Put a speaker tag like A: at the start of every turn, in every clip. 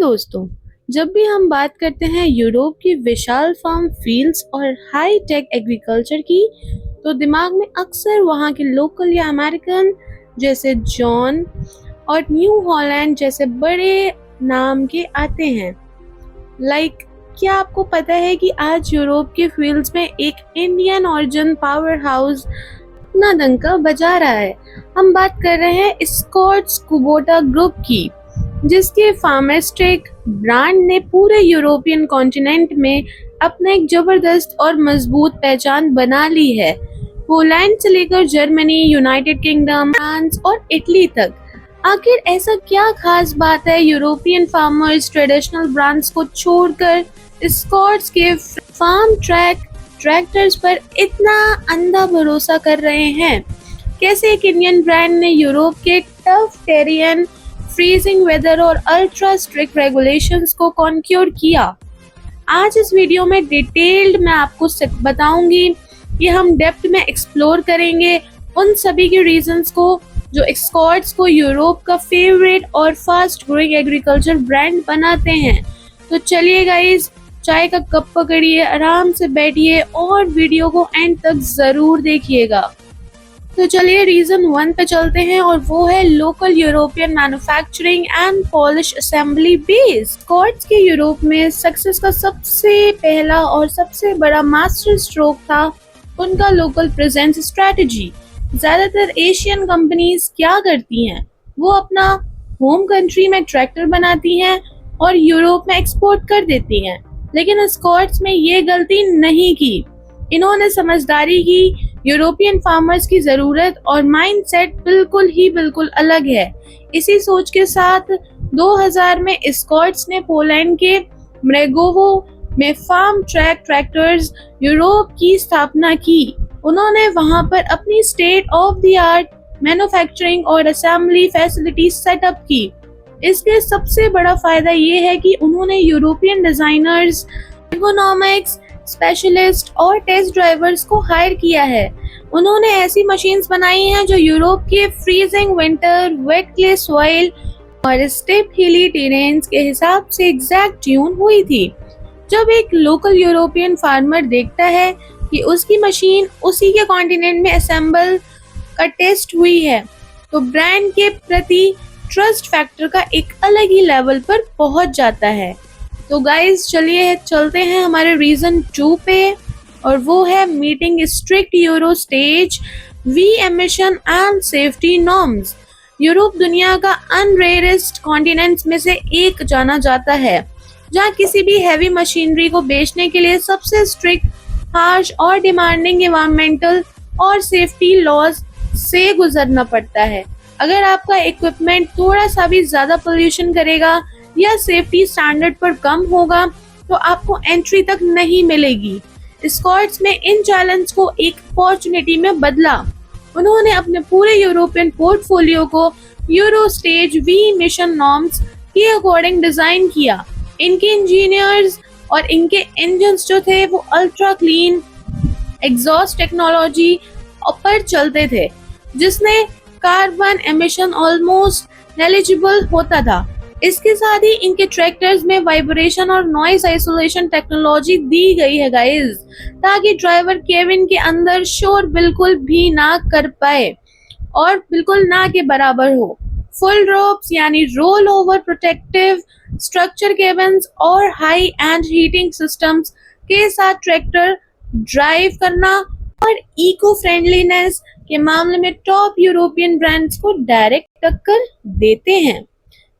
A: दोस्तों, जब भी हम बात करते हैं यूरोप की विशाल फार्म फील्ड्स और हाई टेक एग्रीकल्चर की, तो दिमाग में अक्सर वहाँ के लोकल या अमेरिकन जैसे जॉन और न्यू हॉलैंड जैसे बड़े नाम के आते हैं। क्या आपको पता है कि आज यूरोप के फील्ड्स में एक इंडियन ऑरिजिन पावर हाउस अपना डंका बजा रहा है। हम बात कर रहे हैं स्कॉट्स कुबोटा ग्रुप की, जिसके फार्मास्यूटिक ब्रांड ने पूरे यूरोपियन कॉन्टिनेंट में अपना एक जबरदस्त और मजबूत पहचान बना ली है। पोलैंड से लेकर जर्मनी, यूनाइटेड किंगडम, फ्रांस और इटली तक। आखिर ऐसा क्या खास बात है यूरोपियन फार्मर्स ट्रेडिशनल ब्रांड्स को छोड़कर स्कॉट्स के फार्म ट्रैक्टर्स पर इतना अंधा भरोसा कर रहे हैं? कैसे एक इंडियन ब्रांड ने यूरोप के टफ टेरियन, फ्रीजिंग वेदर और अल्ट्रा स्ट्रिक्ट रेगुलेशंस को कॉन्क्योर किया? आज इस वीडियो में डिटेल्ड मैं आपको बताऊंगी कि हम डेप्थ में एक्सप्लोर करेंगे उन सभी के रीजंस को जो स्कॉट्स को यूरोप का फेवरेट और फास्ट ग्रोइंग एग्रीकल्चर ब्रांड बनाते हैं। तो चलिए गाइस, चाय का कप पकड़िए, आराम से बैठिए और वीडियो को एंड तक जरूर देखिएगा। तो चलिए रीजन 1 पे चलते हैं, और वो है local European manufacturing and polish assembly base. Escorts के यूरोप में सक्सेस का सबसे पहला और सबसे बड़ा मास्टर स्ट्रोक था उनका लोकल प्रेजेंस स्ट्रेटजी। ज्यादातर एशियन कंपनीज क्या करती हैं, वो अपना होम कंट्री में ट्रैक्टर बनाती हैं और यूरोप में एक्सपोर्ट कर देती हैं, लेकिन स्कॉट्स में ये गलती नहीं की। इन्होंने समझदारी की। यूरोपियन फार्मर्स की जरूरत और माइंडसेट बिल्कुल अलग है। इसी सोच के साथ 2000 में स्कॉट्स ने पोलैंड के म्रेगोवो में फार्म ट्रैक्टर्स यूरोप की स्थापना की। उन्होंने वहां पर अपनी state of the art manufacturing और असेंबली फैसिलिटी सेटअप की। इसके सबसे बड़ा फायदा ये है कि उन्होंने यूरोपियन डिजाइनर्स, एर्गोनॉमिक्स स्पेशलिस्ट और टेस्ट ड्राइवर्स को हायर किया है। उन्होंने ऐसी मशीन्स बनाई हैं जो यूरोप के freezing winter, wait clay soil और स्टेप हिली टेरेन्स के हिसाब से एग्जैक्ट ट्यून हुई थी। जब एक लोकल यूरोपियन फार्मर देखता है कि उसकी मशीन उसी के कॉन्टिनेंट में असेंबल का टेस्ट हुई है, तो ब्रांड के प्रति ट्रस्ट फैक्टर का एक अलग ही लेवल पर पहुंच जाता है। तो गाइज चलिए चलते हैं हमारे रीजन 2 पे, और वो है meeting strict Euro stage V emission and safety norms. Europe दुनिया का अनरेयरेस्ट कॉन्टिनेंट्स में से एक जाना जाता है, जहां किसी भी हैवी मशीनरी को बेचने के लिए सबसे स्ट्रिक्ट, हार्श और डिमांडिंग एनवायरमेंटल और सेफ्टी लॉज से गुजरना पड़ता है। अगर आपका इक्विपमेंट थोड़ा सा भी ज्यादा पोल्यूशन करेगा या सेफ्टी स्टैंडर्ड पर कम होगा, तो आपको एंट्री तक नहीं मिलेगी। स्कॉट्स में इन चैलेंज को एक अपॉर्चुनिटी में बदला। उन्होंने अपने पूरे यूरोपियन पोर्टफोलियो को Euro stage V mission norms के अकॉर्डिंग डिजाइन किया। इनके इंजीनियर्स और इनके इंजन्स जो थे वो अल्ट्रा क्लीन एग्जॉस्ट टेक्नोलॉजी पर चलते थे, जिसने कार्बन एमिशन ऑलमोस्ट नेग्लिजिबल होता था। इसके साथ ही इनके ट्रैक्टर्स में वाइब्रेशन और नॉइस आइसोलेशन टेक्नोलॉजी दी गई है गाइस, ताकि ड्राइवर केबिन के अंदर शोर बिल्कुल भी ना कर पाए और बिल्कुल ना के बराबर हो। फुल रोप्स यानी roll over protective structure cabins और हाई एंड हीटिंग सिस्टम्स के साथ ट्रैक्टर ड्राइव करना और इको फ्रेंडलीनेस के मामले में टॉप यूरोपियन ब्रांड्स को डायरेक्ट टक्कर देते हैं।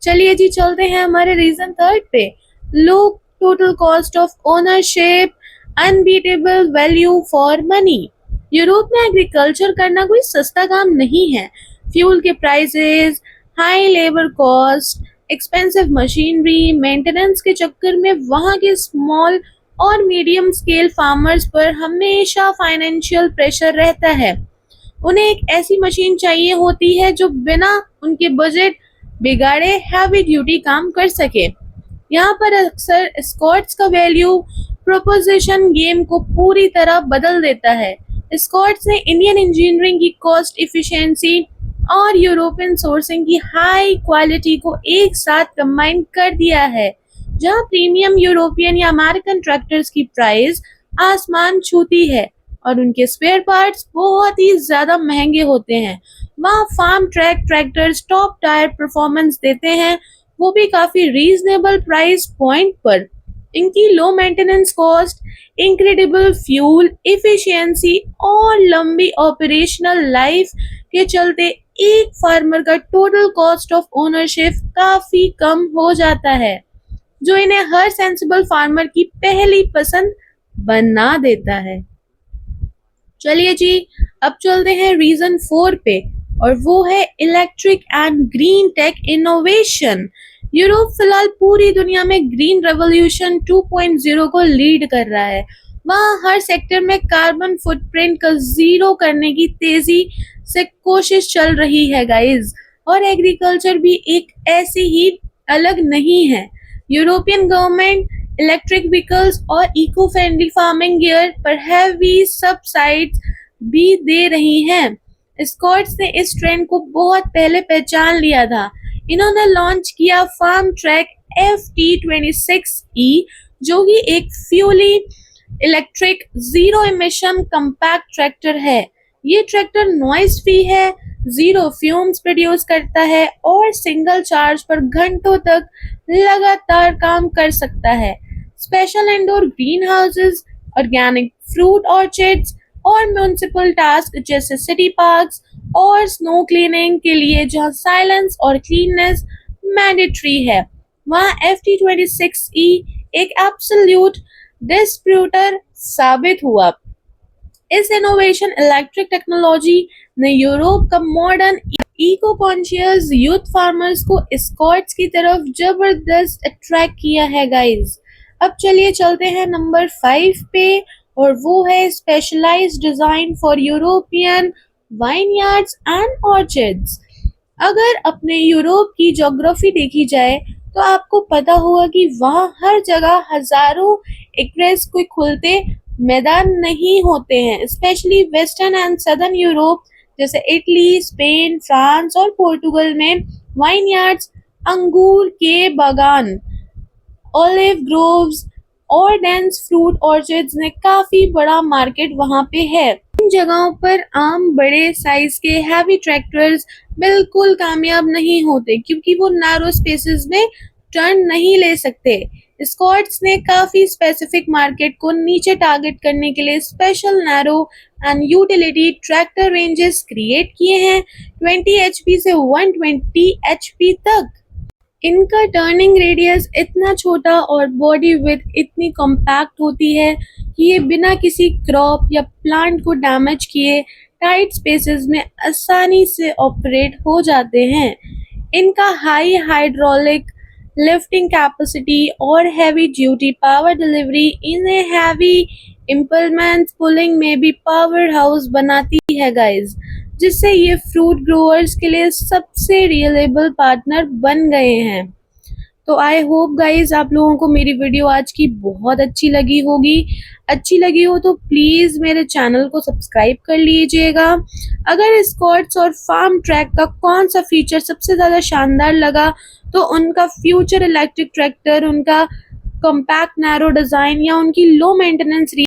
A: चलिए जी चलते हैं हमारे रीजन 3 पे, low total cost of ownership, unbeatable value for money. Europe में एग्रीकल्चर करना कोई सस्ता काम नहीं है। फ्यूल के prices, high labour cost, expensive machinery, maintenance के चक्कर में वहाँ के स्मॉल और मीडियम स्केल फार्मर्स पर हमेशा फाइनेंशियल प्रेशर रहता है। उन्हें एक ऐसी मशीन चाहिए होती है जो बिना उनके बजट बिगाड़े हैवी ड्यूटी काम कर सके। यहाँ पर अक्सर स्कॉट्स का वैल्यू प्रोपोजिशन गेम को पूरी तरह बदल देता है। स्कॉट्स ने इंडियन इंजीनियरिंग की कॉस्ट इफिशिएंसी और यूरोपियन सोर्सिंग की हाई क्वालिटी को एक साथ कंबाइन कर दिया है। जहां प्रीमियम यूरोपियन या अमेरिकन ट्रैक्टर्स की प्राइस आसमान छूती है और उनके स्पेयर पार्ट्स बहुत ही ज्यादा महंगे होते हैं, वहाँ Farmtrac tractors top tyre performance देते हैं, वो भी काफी रीजनेबल प्राइस पॉइंट पर। इनकी low maintenance cost, incredible fuel efficiency और लंबी ऑपरेशनल लाइफ के चलते एक फार्मर का टोटल कॉस्ट ऑफ ओनरशिप काफी कम हो जाता है, जो इन्हें हर सेंसिबल फार्मर की पहली पसंद बना देता है। चलिए जी, अब चलते हैं रीजन 4 पे, और वो है electric and green tech innovation. Europe फिलहाल पूरी दुनिया में ग्रीन रेवोल्यूशन 2.0 को लीड कर रहा है। वहाँ हर सेक्टर में कार्बन फुटप्रिंट का जीरो करने की तेजी से कोशिश चल रही है गाइस, और एग्रीकल्चर भी एक ऐसी ही अलग नहीं है। यूरोपियन गवर्नमेंट इलेक्ट्रिक व्हीकल्स और इको फ्रेंडली फार्मिंग गियर पर हैवी सब्सिडाइज भी दे रही हैं। स्कॉट्स ने इस ट्रेंड को बहुत पहले पहचान लिया था। इन्होंने लॉन्च किया फार्म ट्रैक FT26E, जो कि एक fully electric zero emission compact tractor है। ये ट्रैक्टर नॉइज फ्री है, जीरो फ्यूम्स प्रोड्यूस करता है और सिंगल चार्ज पर घंटों तक लगातार काम कर सकता है। Special indoor green houses, organic fruit orchards और म्यूनिसिपल टास्क जैसे सिटी पार्क्स और स्नो क्लीनिंग के लिए जहां साइलेंस और क्लीननेस मैंडेटरी है, वहां FT26E एक एब्सोल्यूट डिस्ट्रीब्यूटर साबित हुआ। इस इनोवेशन इलेक्ट्रिक टेक्नोलॉजी ने यूरोप का modern eco conscious youth farmers को स्कॉट्स की तरफ जबरदस्त अट्रैक्ट किया है गाइस। अब चलिए चलते हैं नंबर 5 पे, और वो है specialised design for European vineyards and orchards. अगर अपने यूरोप की ज्योग्राफी देखी जाए तो आपको पता होगा कि वहाँ हर जगह हजारों एकड़्स के खुलते मैदान नहीं होते हैं। Specially western and southern Europe जैसे इटली, स्पेन, फ्रांस और पोर्टुगल में वाइनयार्ड्स, अंगूर के बागान, ऑलिव ग्रोव्स और डेंस फ्रूट ऑर्चर्ड्स ने काफी बड़ा मार्केट वहाँ पे है। इन जगहों पर आम बड़े साइज के हैवी ट्रैक्टर्स बिल्कुल कामयाब नहीं होते, क्योंकि वो नैरो स्पेसेस में टर्न नहीं ले सकते। स्कॉट्स ने काफी स्पेसिफिक मार्केट को नीचे टारगेट करने के लिए special narrow and utility tractor ranges create किए हैं, 20 HP से 120 HP तक। इनका टर्निंग रेडियस इतना छोटा और बॉडी विड्थ इतनी कॉम्पैक्ट होती है कि ये बिना किसी क्रॉप या प्लांट को डैमेज किए टाइट स्पेसेस में आसानी से ऑपरेट हो जाते हैं। इनका हाई हाइड्रोलिक लिफ्टिंग कैपेसिटी और हैवी ड्यूटी पावर डिलीवरी इन्हें हैवी इम्प्लीमेंट्स पुलिंग में भी पावर हाउस बनाती है गाइस, जिससे ये फ्रूट ग्रोअर्स के लिए सबसे रिलायबल पार्टनर बन गए हैं। तो आई होप गाइज आप लोगों को मेरी वीडियो आज की बहुत अच्छी लगी होगी। अच्छी लगी हो तो प्लीज मेरे चैनल को सब्सक्राइब कर लीजिएगा। अगर स्कॉट्स और फार्म ट्रैक का कौन सा फीचर सबसे ज्यादा शानदार लगा तो उनका फ्यूचर इलेक्ट्रिक ट्रैक्टर, उनका कॉम्पैक्ट नैरो डिजाइन या उनकी लो मेंटेनेंस